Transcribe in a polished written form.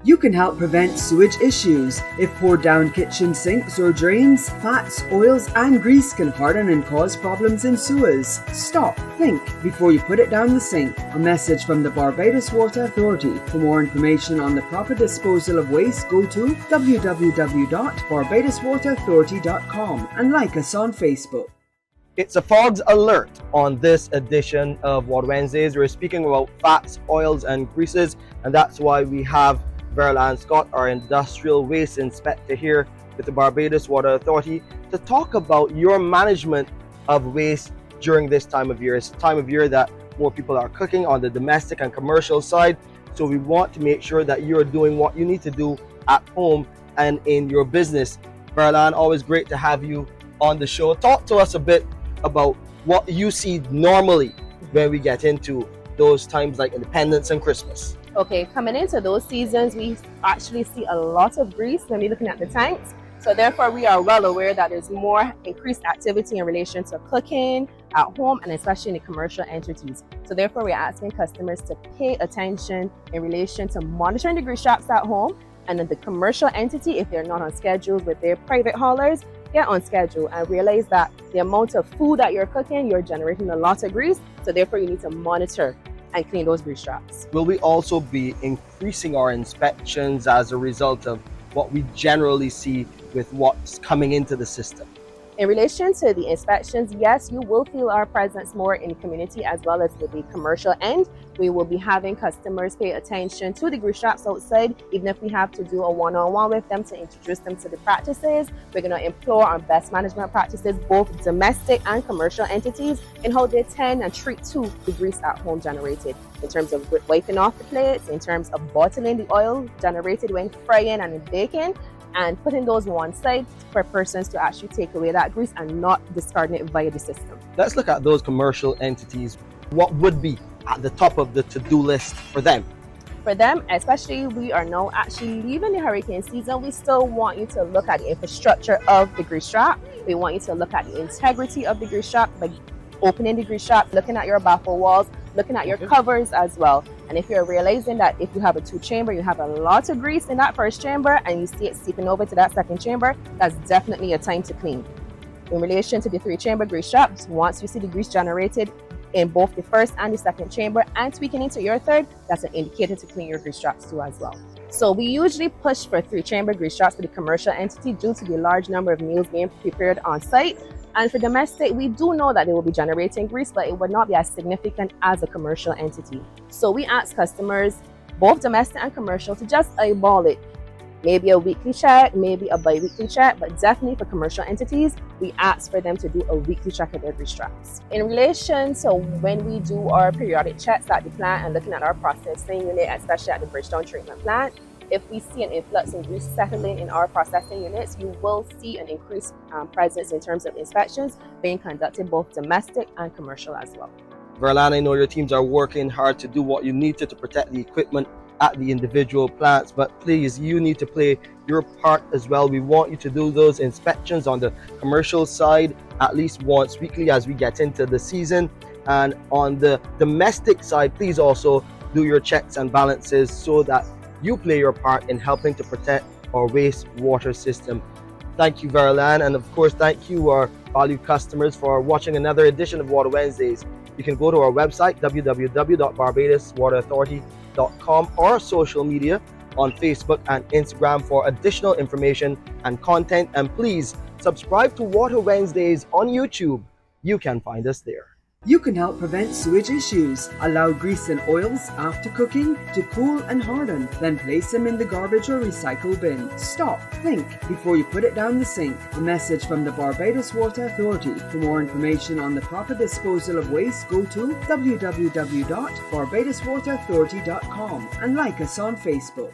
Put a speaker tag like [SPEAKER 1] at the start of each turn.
[SPEAKER 1] You can help prevent sewage issues. If poured down kitchen sinks or drains, fats, oils, and grease can harden and cause problems in sewers. Stop, think before you put it down the sink. A message from the Barbados Water Authority. For more information on the proper disposal of waste, go to www.barbadoswaterauthority.com and like us on Facebook.
[SPEAKER 2] It's a Fogs Alert on this edition of Water Wednesdays. We're speaking about fats, oils, and greases, and that's why we have Verrol Ann Scott, our industrial waste inspector here with the Barbados Water Authority, to talk about your management of waste during this time of year. It's a time of year that more people are cooking on the domestic and commercial side, so we want to make sure that you're doing what you need to do at home and in your business. Verrol Ann, always great to have you on the show. Talk to us a bit about what you see normally when we get into those times like Independence and Christmas.
[SPEAKER 3] Okay, coming into those seasons, we actually see a lot of grease when we're looking at the tanks. So therefore, we are well aware that there's more increased activity in relation to cooking at home and especially in the commercial entities. So therefore, we're asking customers to pay attention in relation to monitoring the grease traps at home, and then the commercial entity, if they're not on schedule with their private haulers, get on schedule and realize that the amount of food that you're cooking, you're generating a lot of grease. So therefore, you need to monitor and clean those grease traps.
[SPEAKER 2] Will we also be increasing our inspections as a result of what we generally see with what's coming into the system?
[SPEAKER 3] In relation to the inspections, yes, you will feel our presence more in the community as well as with the commercial end. We will be having customers pay attention to the grease traps outside, even if we have to do a one-on-one with them to introduce them to the practices. We're going to employ our best management practices, both domestic and commercial entities, in how they tend and treat to the grease at home generated, in terms of wiping off the plates, in terms of bottling the oil generated when frying and baking, and putting those on one side for persons to actually take away that grease and not discarding it via the system.
[SPEAKER 2] Let's look at those commercial entities. What would be at the top of the to-do list for them?
[SPEAKER 3] For them, especially, we are now actually leaving the hurricane season. We still want you to look at the infrastructure of the grease trap. We want you to look at the integrity of the grease trap by opening the grease trap, looking at your baffle walls, looking at your covers as well. And if you're realizing that if you have a 2-chamber, you have a lot of grease in that first chamber and you see it seeping over to that second chamber, that's definitely a time to clean. In relation to the 3-chamber grease traps, once you see the grease generated in both the first and the second chamber and tweaking into your third, that's an indicator to clean your grease traps too as well. So we usually push for 3-chamber grease traps for the commercial entity due to the large number of meals being prepared on site. And for domestic, we do know that they will be generating grease, but it would not be as significant as a commercial entity. So we ask customers, both domestic and commercial, to just eyeball it. Maybe a weekly check, maybe a bi-weekly check, but definitely for commercial entities, we ask for them to do a weekly check of their grease traps. In relation to when we do our periodic checks at the plant and looking at our processing unit, especially at the Bridgetown treatment plant, if we see an influx in grease settling in our processing units, you will see an increased presence in terms of inspections being conducted both domestic and commercial as well.
[SPEAKER 2] Verrol Ann, I know your teams are working hard to do what you need to protect the equipment at the individual plants, but please, you need to play your part as well. We want you to do those inspections on the commercial side at least once weekly as we get into the season. And on the domestic side, please also do your checks and balances so that you play your part in helping to protect our wastewater system. Thank you, Verrol Ann, and of course, thank you, our valued customers, for watching another edition of Water Wednesdays. You can go to our website, www.barbadoswaterauthority.com, or social media on Facebook and Instagram for additional information and content. And please subscribe to Water Wednesdays on YouTube. You can find us there.
[SPEAKER 1] You can help prevent sewage issues. Allow grease and oils after cooking to cool and harden, then place them in the garbage or recycle bin. Stop, think before you put it down the sink. A message from the Barbados Water Authority. For more information on the proper disposal of waste, go to www.barbadoswaterauthority.com and like us on Facebook.